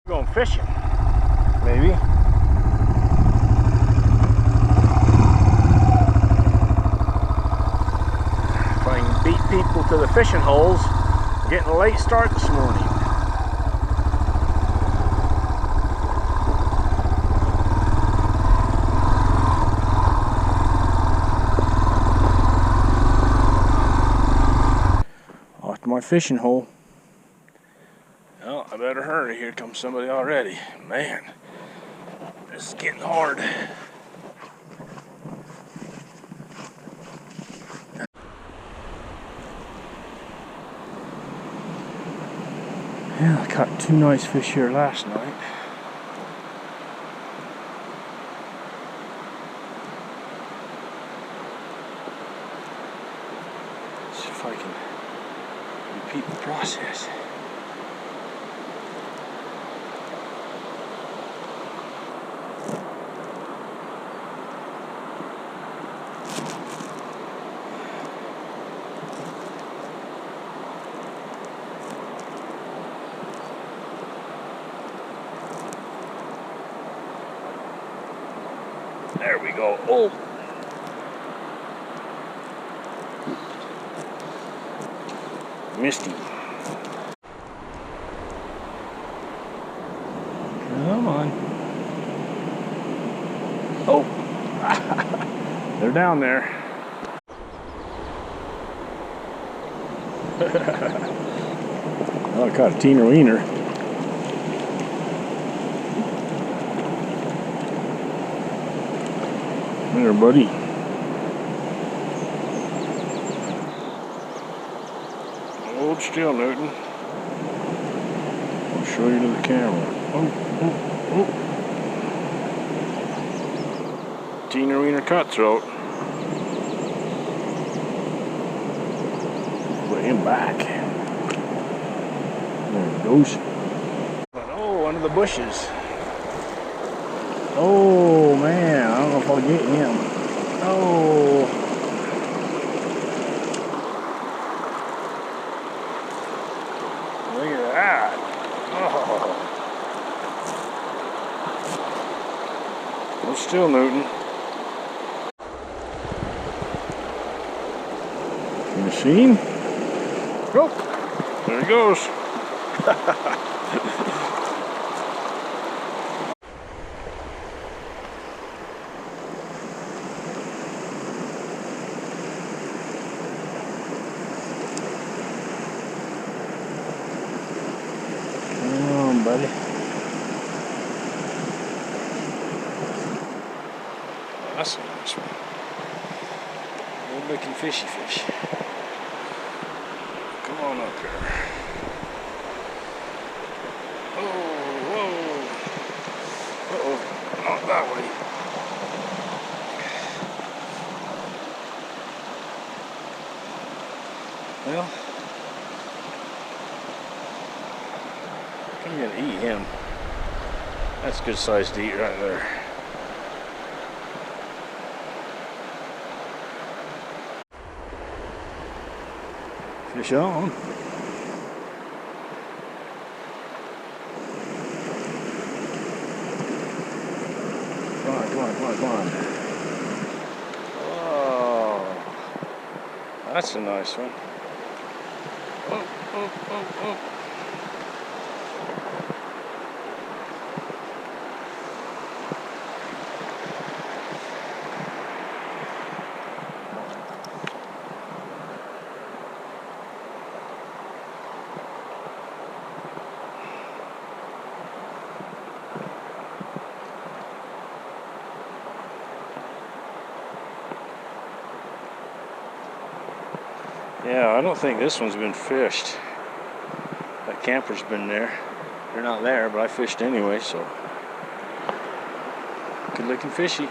Going fishing, maybe. If I can beat people to the fishing holes, getting a late start this morning. Off to my fishing hole. Well, I better hurry. Here comes somebody already. Man, this is getting hard. Yeah, I caught 2 nice fish here last night. Let's see if I can repeat the process. There we go. Oh! Misty. Come on. Oh! They're down there. Oh, I caught a teener wiener. There, buddy. Hold still, Newton. I'll show you to the camera. Oh. Teener wiener cutthroat. Put him back. There he goes. Oh, under the bushes. Oh man, I don't know if I'll get him. Oh. Look at that. Oh. Hold still, Newton. Machine. Go. There he goes. Buddy. Oh, that's a nice one. Good looking fishy fish. Come on up here. Oh, whoa. Uh-oh, not that way. Well, I'm gonna eat him. That's a good size to eat right there. Fish on. Come on. Oh, that's a nice one. Oh. Yeah, I don't think this one's been fished. That camper's been there. They're not there, but I fished anyway, so. Good looking fishy.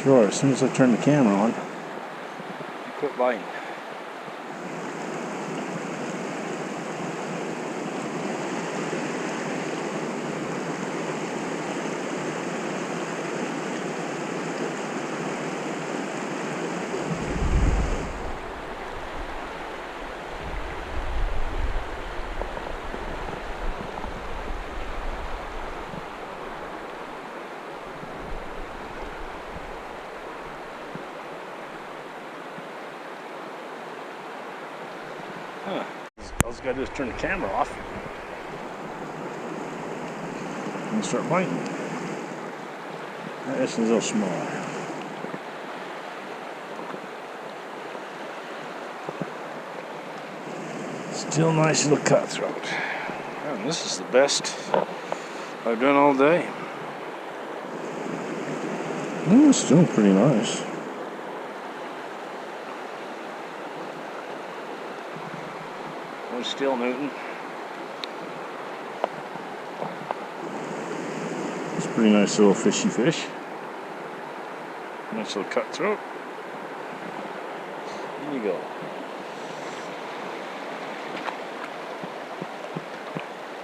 Sure, as soon as I turn the camera on, you quit biting. just gotta just turn the camera off and start biting. This is a little smaller. Still nice little cutthroat. Man, this is the best I've done all day. It's still pretty nice. One still, Newton. It's a pretty nice little fishy fish. Nice little cutthroat. There you go.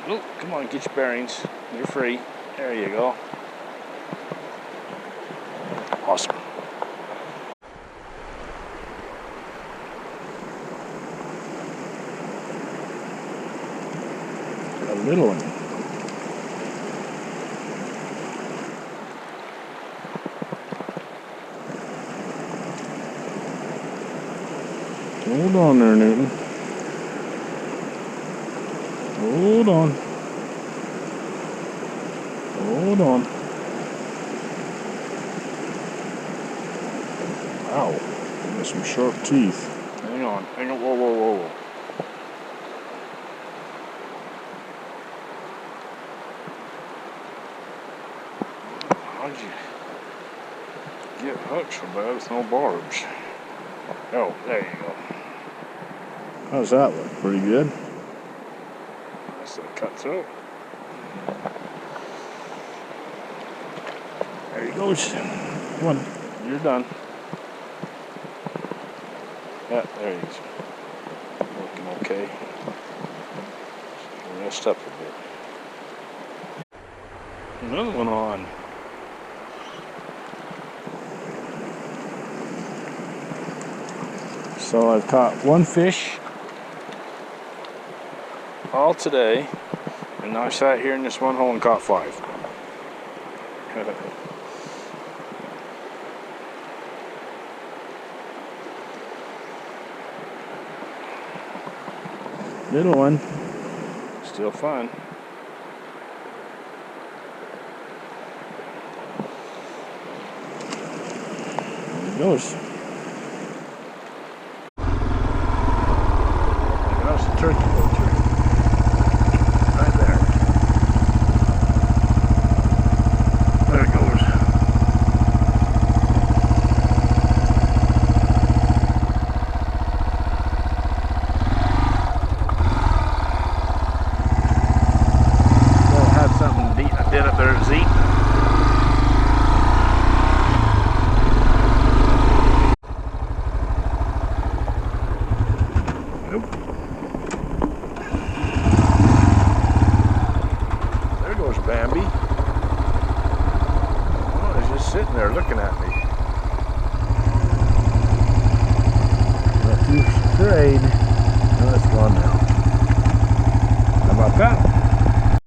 Oh, come on, get your bearings. You're free. There you go. Awesome. A little one. Hold on there, Newton. Hold on. Hold on. Wow. Got some sharp teeth. Hang on. Hang on. Whoa, whoa, whoa, whoa. How'd you get hooked so bad with no barbs? Oh, there you go. How's that look? Pretty good? Nice little cutthroat. There he goes. Come on, you're done. Yeah, there he is. Looking okay. Rest up a bit. Another one on. So I've caught one fish all today, and I sat here in this one hole and caught 5. Little one, still fun. There he goes. There's the turkey poacher. Right there. There it goes. Well, I had something deep I did up there to eat. Nope. There goes Bambi. Oh, he's just sitting there looking at me. Not too afraid. No, it's gone now. How about that?